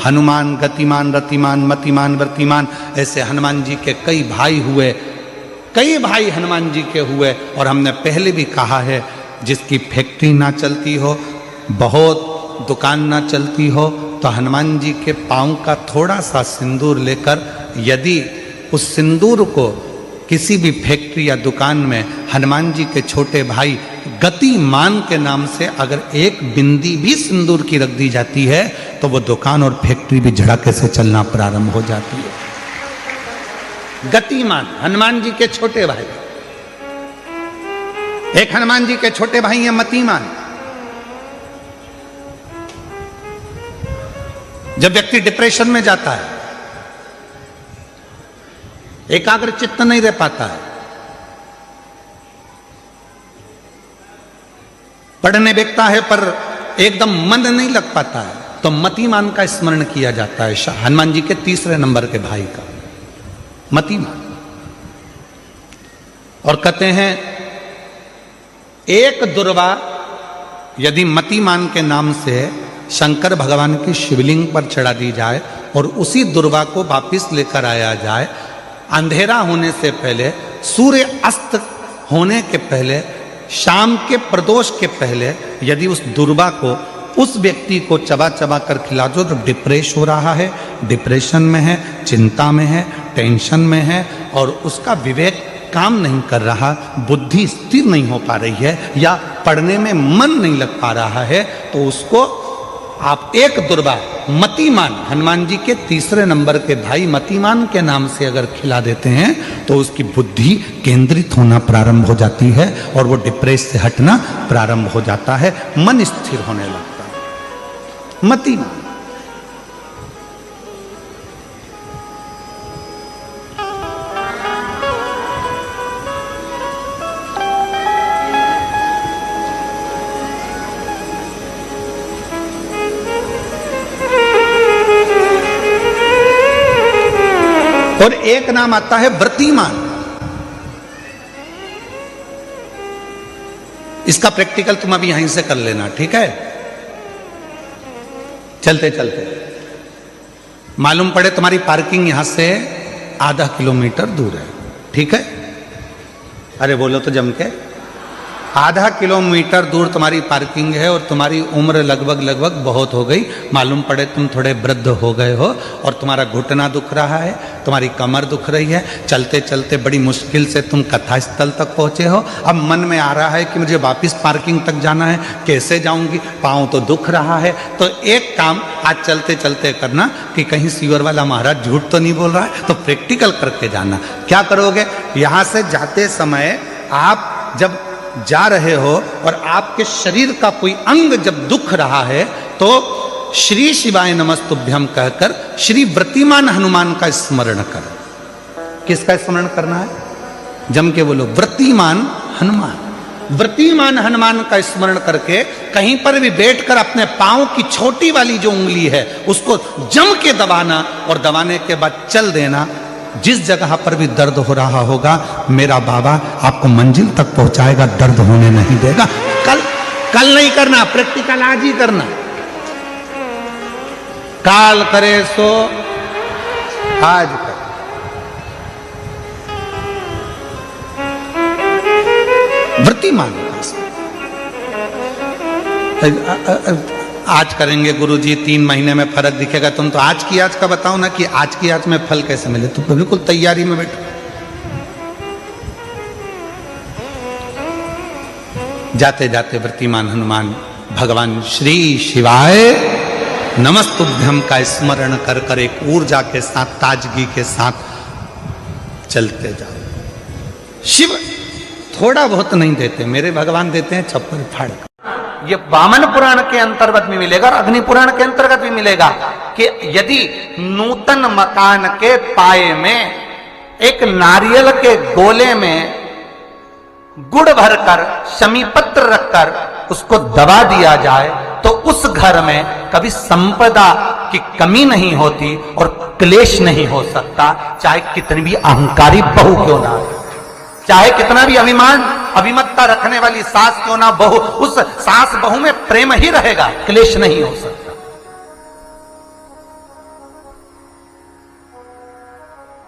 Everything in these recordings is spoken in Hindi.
हनुमान गतिमान रतिमान मतिमान वर्तिमान, ऐसे हनुमान जी के कई भाई हुए, कई भाई हनुमान जी के हुए। और हमने पहले भी कहा है, जिसकी फैक्ट्री ना चलती हो, बहुत दुकान ना चलती हो, तो हनुमान जी के पाँव का थोड़ा सा सिंदूर लेकर, यदि उस सिंदूर को किसी भी फैक्ट्री या दुकान में हनुमान जी के छोटे भाई गतिमान के नाम से अगर एक बिंदी भी सिंदूर की रख दी जाती है, तो वो दुकान और फैक्ट्री भी झड़के से चलना प्रारंभ हो जाती है। गतिमान हनुमान जी के छोटे भाई, एक हनुमान जी के छोटे भाई हैं मतिमान। जब व्यक्ति डिप्रेशन में जाता है, एकाग्र चित्त नहीं रह पाता है, पढ़ने बैठता है पर एकदम मन नहीं लग पाता है, तो मतिमान का स्मरण किया जाता है, हनुमान जी के तीसरे नंबर के भाई का, मतिमान। और कहते हैं एक दुर्वा यदि मतिमान के नाम से शंकर भगवान की शिवलिंग पर चढ़ा दी जाए और उसी दुर्वा को वापिस लेकर आया जाए, अंधेरा होने से पहले, सूर्य अस्त होने के पहले, शाम के प्रदोष के पहले यदि उस दुर्वा को उस व्यक्ति को चबा चबा कर खिला दो, तो डिप्रेस हो रहा है, डिप्रेशन में है, चिंता में है, टेंशन में है, और उसका विवेक काम नहीं कर रहा, बुद्धि स्थिर नहीं हो पा रही है, या पढ़ने में मन नहीं लग पा रहा है, तो उसको आप एक दुर्वा मतिमान, हनुमान जी के तीसरे नंबर के भाई मतिमान के नाम से अगर खिला देते हैं, तो उसकी बुद्धि केंद्रित होना प्रारंभ हो जाती है और वो डिप्रेस से हटना प्रारंभ हो जाता है, मन स्थिर होने लगता है। मतिमान। और एक नाम आता है व्रतिमान। इसका प्रैक्टिकल तुम अभी यहीं से कर लेना, ठीक है? चलते चलते मालूम पड़े तुम्हारी पार्किंग यहां से आधा किलोमीटर दूर है, ठीक है? अरे बोलो तो जम के, आधा किलोमीटर दूर तुम्हारी पार्किंग है और तुम्हारी उम्र लगभग बहुत हो गई, मालूम पड़े तुम थोड़े वृद्ध हो गए हो और तुम्हारा घुटना दुख रहा है, तुम्हारी कमर दुख रही है, चलते चलते बड़ी मुश्किल से तुम कथा स्थल तक पहुंचे हो। अब मन में आ रहा है कि मुझे वापस पार्किंग तक जाना है, कैसे जाऊंगी, पाँव तो दुख रहा है। तो एक काम आज चलते चलते करना कि कहीं सीवर वाला महाराज झूठ तो नहीं बोल रहा है, तो प्रैक्टिकल करके जाना। क्या करोगे? यहाँ से जाते समय आप जब जा रहे हो और आपके शरीर का कोई अंग जब दुख रहा है, तो श्री शिवाय नमस्तुभ्यम कहकर श्री व्रतिमान हनुमान का स्मरण कर। किसका स्मरण करना है? जम के बोलो, व्रतिमान हनुमान। व्रतिमान हनुमान का स्मरण करके कहीं पर भी बैठकर अपने पांव की छोटी वाली जो उंगली है उसको जम के दबाना, और दबाने के बाद चल देना। जिस जगह पर भी दर्द हो रहा होगा, मेरा बाबा आपको मंजिल तक पहुंचाएगा, दर्द होने नहीं देगा। कल नहीं करना, प्रैक्टिकल आज ही करना। काल करे सो आज कर। व्रतिमान आज करेंगे गुरुजी, 3 महीने में फर्क दिखेगा। तुम तो आज की आज का बताओ ना कि आज की आज में फल कैसे मिले। तुम तो बिल्कुल तैयारी में बैठो। जाते जाते व्रतिमान हनुमान भगवान श्री शिवाय नमस्तुभ्यम का स्मरण कर कर एक ऊर्जा के साथ, ताजगी के साथ चलते जाओ। शिव थोड़ा बहुत नहीं देते, मेरे भगवान देते हैं छप्पर फाड़। ये वामन पुराण के अंतर्गत भी मिलेगा और अग्नि पुराण के अंतर्गत भी मिलेगा कि यदि नूतन मकान के पाए में एक नारियल के गोले में गुड़ भरकर, शमी पत्र रखकर उसको दबा दिया जाए, तो उस घर में कभी संपदा की कमी नहीं होती और क्लेश नहीं हो सकता, चाहे कितनी भी अहंकारी बहू क्यों ना हो, चाहे कितना भी अभिमतता रखने वाली सास क्यों ना बहू, उस सास बहू में प्रेम ही रहेगा, क्लेश नहीं हो सकता।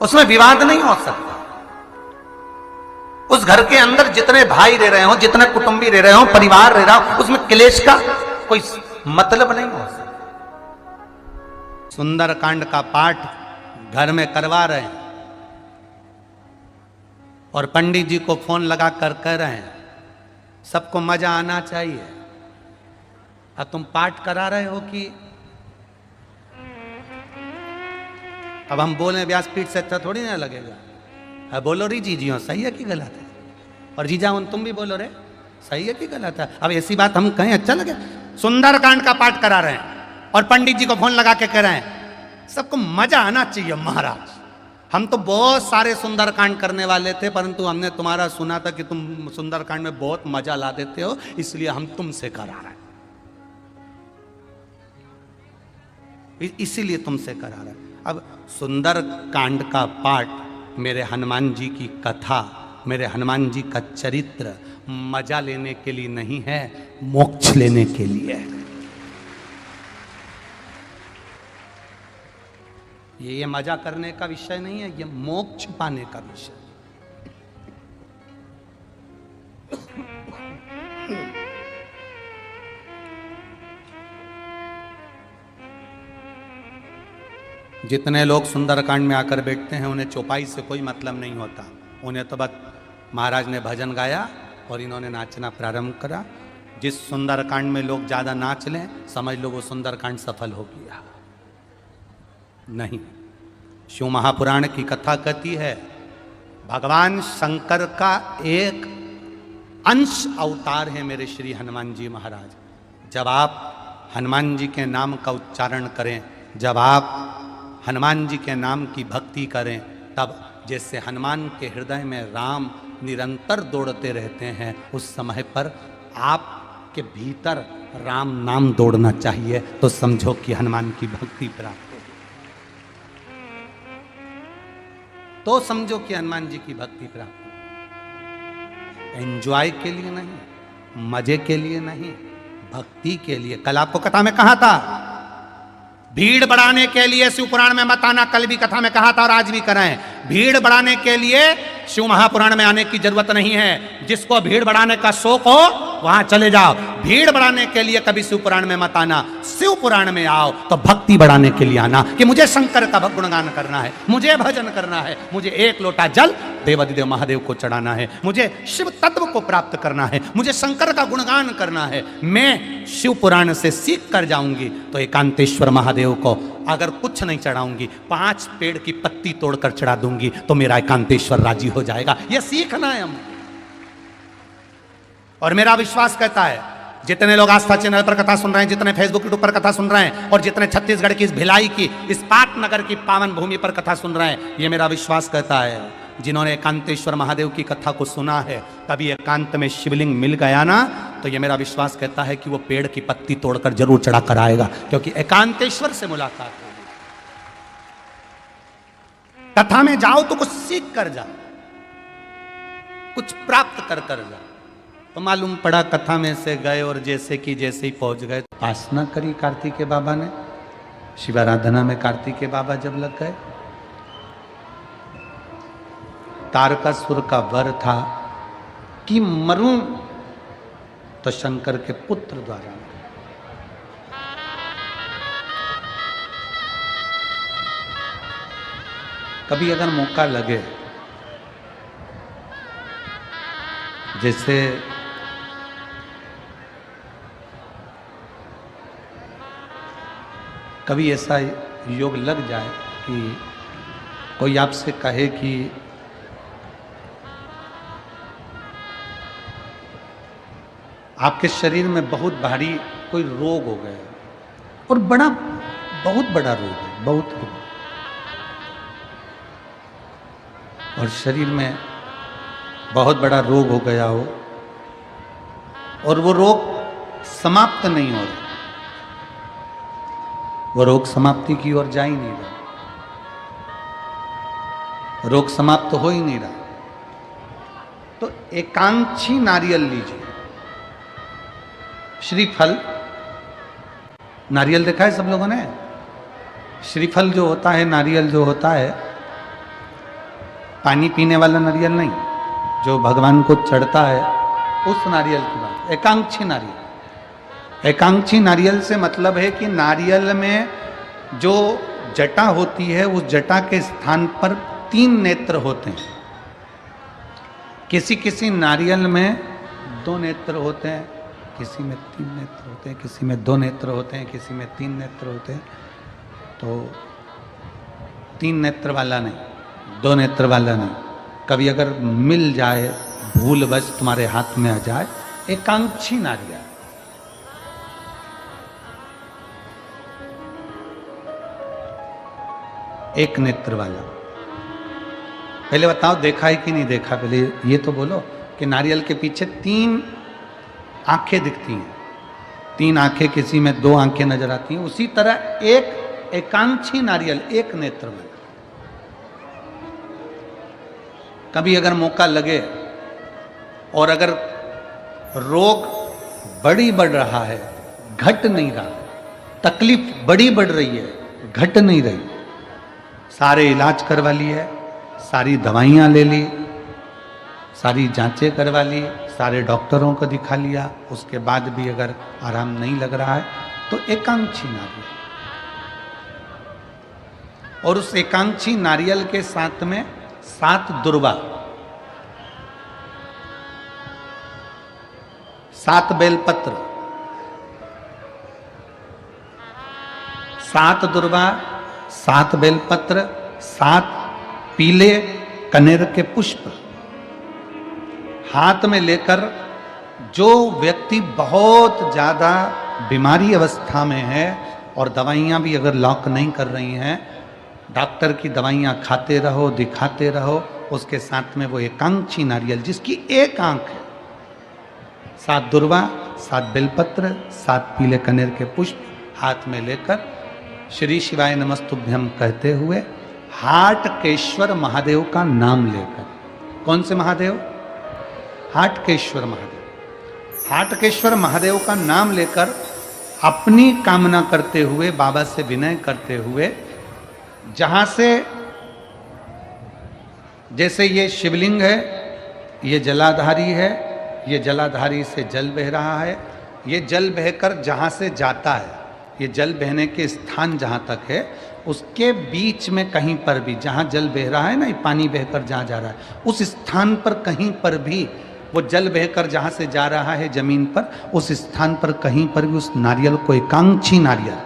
उसमें विवाद नहीं हो सकता। उस घर के अंदर जितने भाई रह रहे हो, जितने कुटुंबी रह रहे हो, परिवार रह रहा हो, उसमें क्लेश का कोई मतलब नहीं हो सकता। सुंदरकांड का पाठ घर में करवा रहे हैं और पंडित जी को फोन लगा कर कह रहे हैं सबको मजा आना चाहिए। अब तुम पाठ करा रहे हो कि अब हम बोले व्यासपीठ से अच्छा थोड़ी ना लगेगा। अब बोलो री जीजियो सही है कि गलत है, और जीजा उन तुम भी बोलो रे सही है कि गलत है। अब ऐसी बात हम कहें अच्छा लगे? सुंदरकांड का पाठ करा रहे हैं और पंडित जी को फोन लगा के कह रहे हैं सबको मजा आना चाहिए। महाराज हम तो बहुत सारे सुंदरकांड करने वाले थे, परंतु हमने तुम्हारा सुना था कि तुम सुंदरकांड में बहुत मजा ला देते हो, इसलिए हम तुमसे करा रहे हैं, इसीलिए तुमसे करा रहे हैं। अब सुंदरकांड का पाठ मेरे हनुमान जी की कथा, मेरे हनुमान जी का चरित्र मजा लेने के लिए नहीं है, मोक्ष लेने के लिए है। ये मजा करने का विषय नहीं है, ये मोक्ष पाने का विषय। जितने लोग सुंदरकांड में आकर बैठते हैं उन्हें चौपाई से कोई मतलब नहीं होता। उन्हें तो बस महाराज ने भजन गाया और इन्होंने नाचना प्रारंभ करा। जिस सुंदरकांड में लोग ज्यादा नाच लें समझ लो वो सुंदरकांड सफल हो गया। नहीं, शिव महापुराण की कथा कहती है भगवान शंकर का एक अंश अवतार है मेरे श्री हनुमान जी महाराज। जब आप हनुमान जी के नाम का उच्चारण करें, जब आप हनुमान जी के नाम की भक्ति करें, तब जैसे हनुमान के हृदय में राम निरंतर दौड़ते रहते हैं, उस समय पर आपके भीतर राम नाम दौड़ना चाहिए। तो समझो कि हनुमान की भक्ति प्राप्त होगी, तो समझो कि हनुमान जी की भक्ति प्राप्त होगी। एंजॉय के लिए नहीं, मजे के लिए नहीं, भक्ति के लिए। कल आपको कथा में कहा था भीड़ बढ़ाने के लिए शिव पुराण में मत आना। कल भी कथा में कहा था और आज भी कराएं, भीड़ बढ़ाने के लिए शिव महापुराण में आने की जरूरत नहीं है। जिसको भीड़ बढ़ाने का शौक हो वहां चले जाओ। भीड़ बढ़ाने के लिए कभी शिव पुराण में मत आना। शिव पुराण में आओ तो भक्ति बढ़ाने के लिए आना कि मुझे शंकर का गुणगान करना है, मुझे भजन करना है, मुझे एक लोटा जल देवादिदेव महादेव को चढ़ाना है, मुझे शिव तत्व को प्राप्त करना है, मुझे शंकर का गुणगान करना है। मैं शिव पुराण से सीख कर जाऊंगी तो एकांतेश्वर महादेव को अगर कुछ नहीं चढ़ाऊंगी, 5 पेड़ की पत्ती तोड़कर चढ़ा दूंगी तो मेरा एकांतेश्वर राजी हो जाएगा। यह सीखना है हम। और मेरा विश्वास कहता है जितने लोग आस्था चैनल पर कथा सुन रहे हैं, जितने फेसबुक यूट्यूब पर कथा सुन रहे हैं, और जितने छत्तीसगढ़ की इस भिलाई की, इस पाटनगर की पावन भूमि पर कथा सुन रहे हैं, ये मेरा विश्वास कहता है जिन्होंने एकांतेश्वर महादेव की कथा को सुना है, कभी एकांत में शिवलिंग मिल गया ना, तो ये मेरा विश्वास कहता है कि वो पेड़ की पत्ती तोड़कर जरूर चढ़ा कर आएगा, क्योंकि एकांतेश्वर से मुलाकात होगी। कथा में जाओ तो कुछ सीख कर जाओ, कुछ प्राप्त कर कर जाओ। तो मालूम पड़ा कथा में से गए और जैसे कि जैसे ही पहुंच गए, उपासना करी कार्तिकेय बाबा ने। शिवाराधना में कार्तिकेय बाबा जब लग गए, तारकासुर का वर था कि मरूं तो शंकर के पुत्र द्वारा। कभी अगर मौका लगे, जैसे कभी ऐसा योग लग जाए कि कोई आपसे कहे कि आपके शरीर में बहुत भारी कोई रोग हो गया, और बहुत बड़ा रोग है, बहुत रोग, और शरीर में बहुत बड़ा रोग हो गया हो और वो रोग समाप्त नहीं हो रहा, वो रोग समाप्ति की ओर जा ही नहीं रहा, रोग समाप्त हो ही नहीं रहा, तो एकांची नारियल लीजिए। श्रीफल, नारियल देखा है सब लोगों ने? श्रीफल जो होता है, नारियल जो होता है, पानी पीने वाला नारियल नहीं, जो भगवान को चढ़ता है उस नारियल की बात। एकांक्षी नारियल, एकांक्षी नारियल से मतलब है कि नारियल में जो जटा होती है उस जटा के स्थान पर 3 नेत्र होते हैं। किसी किसी नारियल में 2 नेत्र होते हैं, किसी में 3 नेत्र होते हैं, किसी में 2 नेत्र होते हैं, किसी में 3 नेत्र होते हैं। तो 3 नेत्र वाला नहीं, 2 नेत्र वाला नहीं, कभी अगर मिल जाए, भूलवश तुम्हारे हाथ में आ जाए, एकांक्षी नारियल। एक नेत्र वाला। पहले बताओ देखा है कि नहीं देखा, पहले ये तो बोलो कि नारियल के पीछे 3 आंखें दिखती हैं, 3 आंखें, किसी में 2 आंखें नजर आती हैं। उसी तरह एक एकांक्षी नारियल, एक नेत्र वाला। कभी अगर मौका लगे और अगर रोग बढ़ रहा है, घट नहीं रहा, तकलीफ बढ़ रही है, घट नहीं रही, सारे इलाज करवा लिए, सारी दवाइयाँ ले ली, सारी जांचें करवा ली, सारे डॉक्टरों को दिखा लिया, उसके बाद भी अगर आराम नहीं लग रहा है तो एकांक्षी नारियल। और उस एकांक्षी नारियल के साथ में 7 दुर्वा, 7 बेलपत्र, 7 दुर्वा, 7 बेलपत्र, 7 पीले कनेर के पुष्प हाथ में लेकर, जो व्यक्ति बहुत ज़्यादा बीमारी अवस्था में है और दवाइयाँ भी अगर लॉक नहीं कर रही हैं, डॉक्टर की दवाइयाँ खाते रहो, दिखाते रहो, उसके साथ में वो एकांक्षी नारियल जिसकी एक आंख है, 7 दुर्वा, 7 बेलपत्र, 7 पीले कनेर के पुष्प हाथ में लेकर श्री शिवाय नमस्तुभ्यम कहते हुए हाटकेश्वर महादेव का नाम लेकर। कौन से महादेव? हाटकेश्वर महादेव। हाटकेश्वर महादेव का नाम लेकर अपनी कामना करते हुए, बाबा से विनय करते हुए, जहां से, जैसे ये शिवलिंग है, ये जलाधारी है, ये जलाधारी से जल बह रहा है, ये जल बहकर जहां से जाता है, ये जल बहने के स्थान जहां तक है, उसके बीच में कहीं पर भी, जहां जल बह रहा है ना, ये पानी बहकर जहां जा रहा है, उस स्थान पर कहीं पर भी, वो जल बहकर जहां से जा रहा है जमीन पर, उस स्थान पर कहीं पर भी उस नारियल को, एकांक्षी नारियल,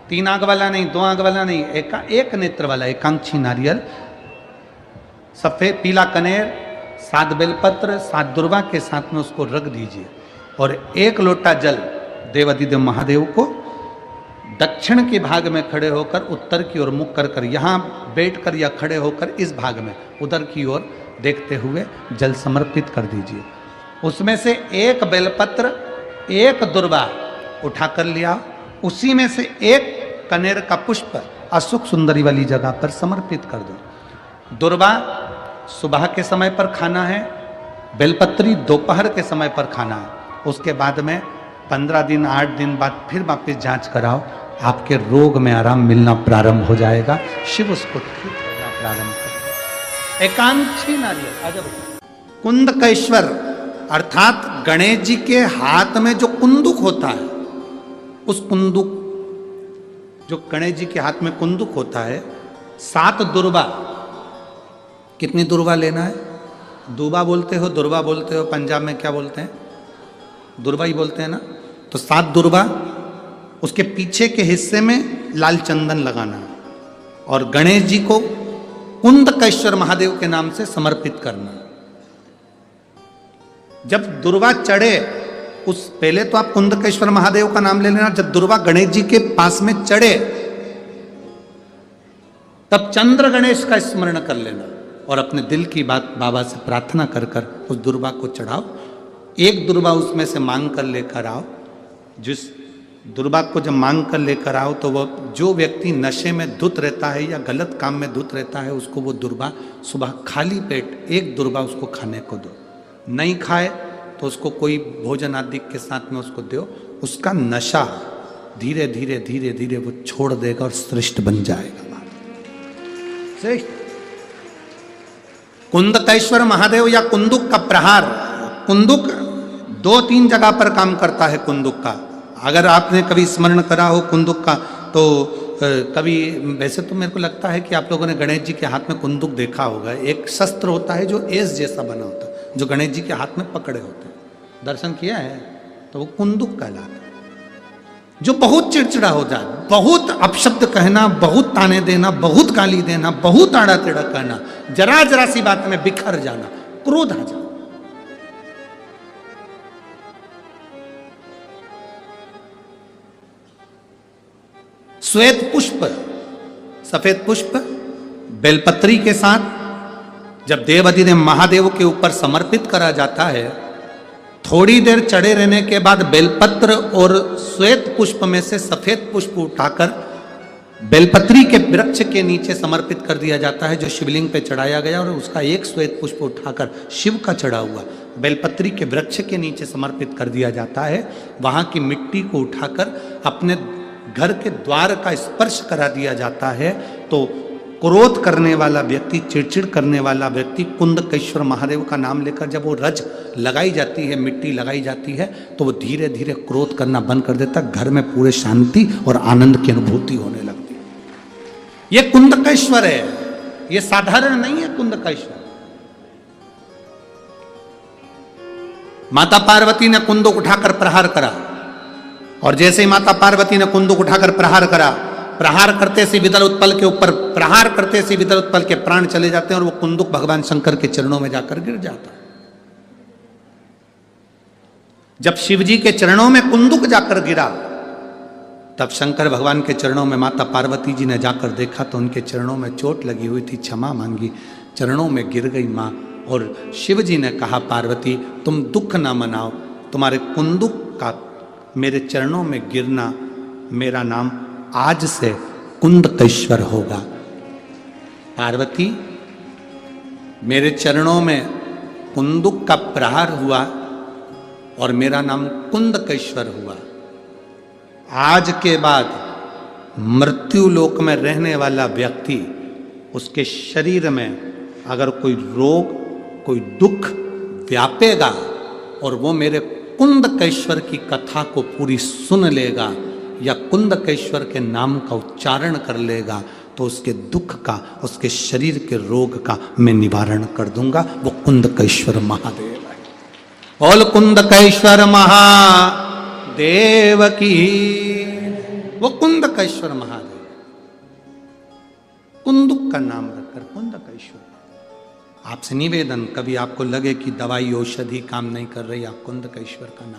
3 आंख वाला नहीं, 2 आंख वाला नहीं, एक नेत्र वाला एकांक्षी नारियल, सफेद पीला कनेर, 7 बेलपत्र, 7 दुर्वा के साथ में उसको रख दीजिए और 1 लोटा जल देवाधिदेव महादेव को दक्षिण के भाग में खड़े होकर, उत्तर की ओर मुख कर यहाँ बैठकर या खड़े होकर इस भाग में उधर की ओर देखते हुए जल समर्पित कर दीजिए। उसमें से 1 बेलपत्र, 1 दुर्वा उठा कर लिया, उसी में से 1 कनेर का पुष्प अशोक सुंदरी वाली जगह पर समर्पित कर दो। दुर्वा सुबह के समय पर खाना है, बेलपत्री दोपहर के समय पर खाना है। उसके बाद में 15 दिन 8 दिन बाद फिर वापस जांच कराओ, आपके रोग में आराम मिलना प्रारंभ हो जाएगा, शिव उसको ठीक करना प्रारंभ कर। एकांक्षी नारियल। आजा कुंदकेश्वर अर्थात गणेश जी के हाथ में जो कुंदुक होता है, उस कुंदुक, जो गणेश जी के हाथ में कुंदुक होता है, 7 दुर्वा। कितनी दुर्वा लेना है? दुबा बोलते हो, दुर्वा बोलते हो, पंजाब में क्या बोलते हैं? दुर्वा ही बोलते हैं ना। तो 7 दुर्वा, उसके पीछे के हिस्से में लाल चंदन लगाना है और गणेश जी को कुंदकेश्वर महादेव के नाम से समर्पित करना। जब दुर्वा चढ़े, उस पहले तो आप कुंदकेश्वर महादेव का नाम ले लेना, जब दुर्वा गणेश जी के पास में चढ़े तब चंद्र गणेश का स्मरण कर लेना और अपने दिल की बात बाबा से प्रार्थना कर कर उस दुर्वा को चढ़ाओ। 1 दुर्वा उसमें से मांग कर लेकर आओ। जिस दुर्वा को जब मांग कर लेकर आओ तो वो, जो व्यक्ति नशे में धुत रहता है या गलत काम में धुत रहता है, उसको वो दुर्वा सुबह खाली पेट 1 दुर्वा उसको खाने को दो। नहीं खाए तो उसको कोई भोजन आदि के साथ में उसको दो। उसका नशा धीरे धीरे धीरे धीरे वो छोड़ देगा और श्रेष्ठ बन जाएगा। श्रेष्ठ। कुंदकेश्वर महादेव या कुंदुक का प्रहार, कुंदुक 2-3 जगह पर काम करता है कुंदुक का। अगर आपने कभी स्मरण करा हो कुंदुक का तो कभी, वैसे तो मेरे को लगता है कि आप लोगों ने गणेश जी के हाथ में कुंदुक देखा होगा। एक शस्त्र होता है जो एस जैसा बना होता है, जो गणेश जी के हाथ में पकड़े होते हैं, दर्शन किया है, तो वो कुंदुक कहलाता है। जो बहुत चिड़चिड़ा हो जाए, बहुत अपशब्द कहना, बहुत ताने देना, बहुत गाली देना, बहुत आड़ा टेढ़ा कहना, जरा जरा सी बात में बिखर जाना, क्रोध आ जाना। श्वेत पुष्प, सफेद पुष्प बेलपत्री के साथ जब देव अधिदेव महादेव के ऊपर समर्पित करा जाता है, थोड़ी देर चढ़े रहने के बाद बेलपत्र और श्वेत पुष्प में से सफेद पुष्प उठाकर बेलपत्री के वृक्ष के नीचे समर्पित कर दिया जाता है, जो शिवलिंग पे चढ़ाया गया, और उसका एक श्वेत पुष्प उठाकर शिव का चढ़ा हुआ बेलपत्री के वृक्ष के नीचे समर्पित कर दिया जाता है। वहां की मिट्टी को उठाकर अपने घर के द्वार का स्पर्श करा दिया जाता है, तो क्रोध करने वाला व्यक्ति, चिड़चिड़ करने वाला व्यक्ति कुंदकेश्वर महादेव का नाम लेकर जब वो रज लगाई जाती है, मिट्टी लगाई जाती है, तो वो धीरे धीरे क्रोध करना बंद कर देता, घर में पूरे शांति और आनंद की अनुभूति होने लगती है। ये कुंदकेश्वर है, ये साधारण नहीं है कुंदकेश्वर। माता पार्वती ने कुंदुक उठाकर प्रहार करा, और जैसे ही माता पार्वती ने कुंदुक उठाकर प्रहार करा, प्रहार करते से विदल उत्पल के ऊपर, प्रहार करते से विदल उत्पल के प्राण चले जाते हैं और वो कुंदुक भगवान शंकर के चरणों में जाकर गिर जाता है। जब शिव जी के चरणों में कुंदुक जाकर गिरा, तब शंकर भगवान के चरणों में माता पार्वती जी ने जाकर देखा तो उनके चरणों में चोट लगी हुई थी, क्षमा मांगी, चरणों में गिर गई मां। और शिव जी ने कहा, पार्वती तुम दुख ना मनाओ, तुम्हारे कुंदुक का मेरे चरणों में गिरना, मेरा नाम आज से कुंदकेश्वर होगा। पार्वती, मेरे चरणों में कुंदुक का प्रहार हुआ और मेरा नाम कुंदकेश्वर हुआ। आज के बाद मृत्यु लोक में रहने वाला व्यक्ति, उसके शरीर में अगर कोई रोग, कोई दुख व्यापेगा और वो मेरे कुंदकेश्वर की कथा को पूरी सुन लेगा या कुंदकेश्वर के नाम का उच्चारण कर लेगा, तो उसके दुख का, उसके शरीर के रोग का मैं निवारण कर दूंगा। वो कुंदकेश्वर महादेव है। बोल कुंदकेश्वर महादेव की। वो कुंदकेश्वर महादेव, कुंदुक का नाम रखकर कुंदकेश्वर। आपसे निवेदन, कभी आपको लगे कि दवाई औषधि काम नहीं कर रही, आप कुंदकेश्वर का नाम